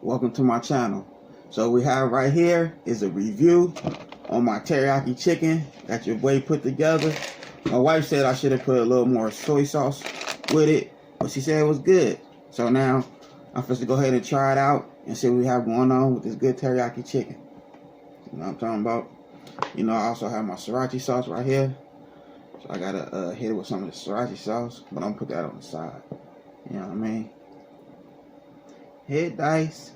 welcome to my channel. So we have right here is a review on my teriyaki chicken that your boy put together. My wife said I should have put a little more soy sauce with it, but she said it was good. So now I'm supposed to go ahead and try it out and see what we have going on with this good teriyaki chicken. You know what I'm talking about? You know, I also have my sriracha sauce right here. So I gotta hit it with some of the sriracha sauce, but I'm gonna put that on the side. You know what I mean? Hit dice.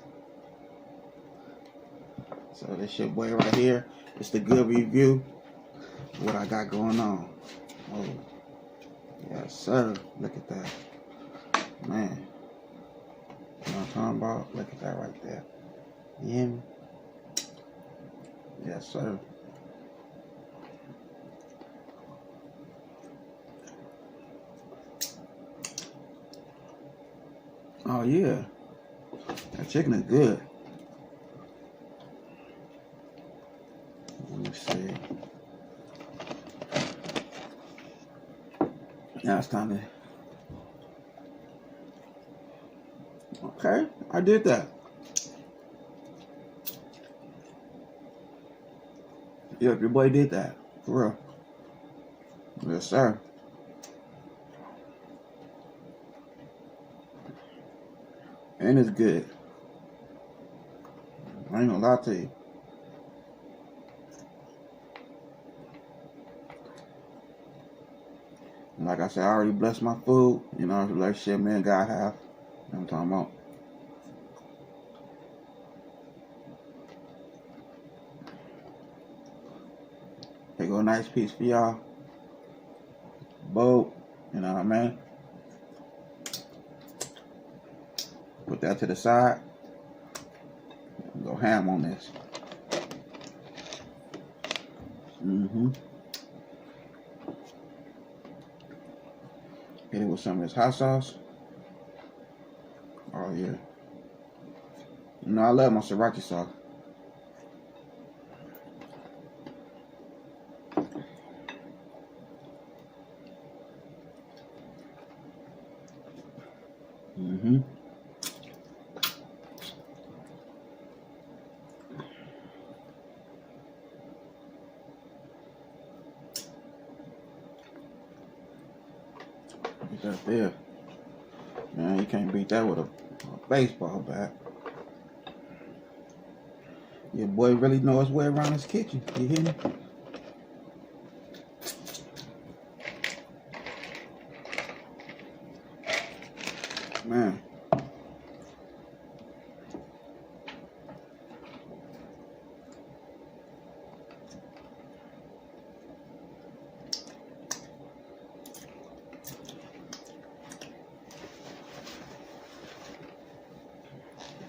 So this your boy right here. It's the good review of what I got going on. Oh, yes sir. Look at that. Man. You know what I'm talking about? Look at that right there. You hear me? Yes sir. Oh yeah. That chicken is good. Let me see. Now it's time to... Okay, I did that. Yep, your boy did that. For real. Yes, sir. And it's good. I ain't gonna lie to you. Like I said, I already blessed my food. You know, the relationship me and God have. You know what I'm talking about. Here go a nice piece for y'all. Boat. You know what I mean? Put that to the side. Go ham on this. Hit it with some of this hot sauce. Oh yeah. You know I love my sriracha sauce. Get that there. Man, you can't beat that with a baseball bat. Your boy really knows his way around his kitchen. You hear me? Man.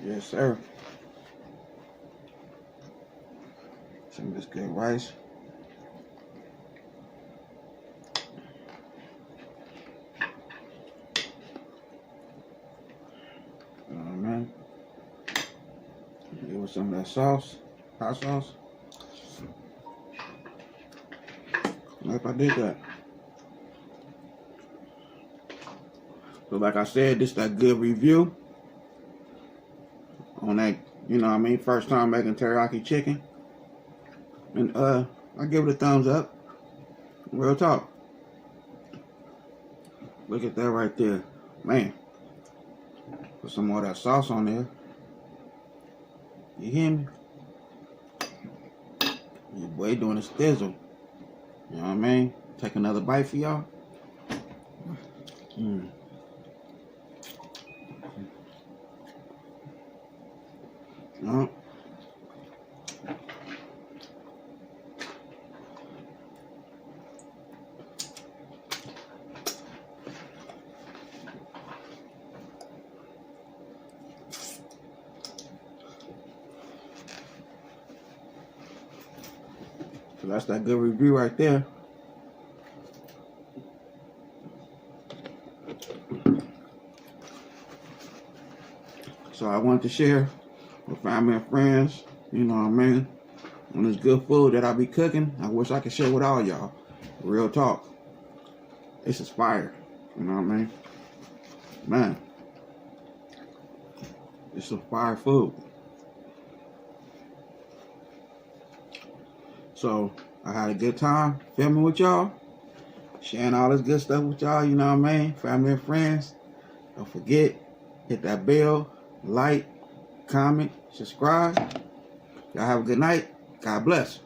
Yes, sir. Some of this good rice. You know what I mean? Give it some of that sauce, hot sauce. Yep, I did that. So like I said, this is that good review on that, you know what I mean, first time making teriyaki chicken. And I give it a thumbs up. Real talk. Look at that right there. Man. Put some more of that sauce on there. You hear me? Your boy doing a stizzle. You know what I mean? Take another bite for y'all. No. So that's that good review right there. So I wanted to share with family and friends, you know what I mean, on this good food that I be cooking. I wish I could share with all y'all. Real talk. This is fire. You know what I mean? Man. It's some fire food. So I had a good time filming with y'all, sharing all this good stuff with y'all, you know what I mean? Family and friends. Don't forget, hit that bell, like, comment, subscribe. Y'all have a good night. God bless.